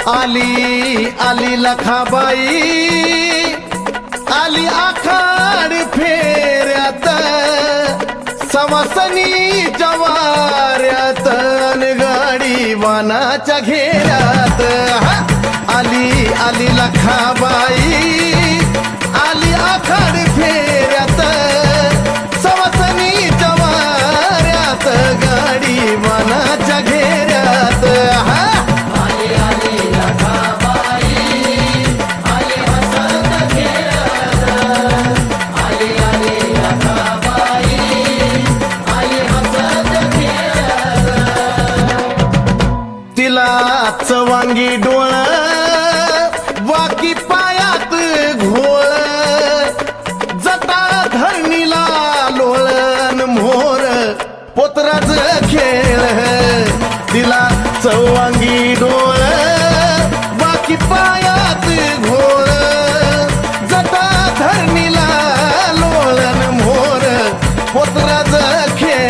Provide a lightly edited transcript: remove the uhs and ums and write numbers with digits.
आली आली लखाबाई आली आखाड फेऱ्यात सवासनी जवाऱ्यात अन गाडी वानाच्या घेऱ्यात आली आली लखाबाई आली आखाड फेऱ्यात सवासनी जवाऱ्यात गाडी वानाच्या घेऱ्यात तिला वांगी डोळ वाकी पायात घोळ जटा धरणीला लोळण मोर पोतराज खेळ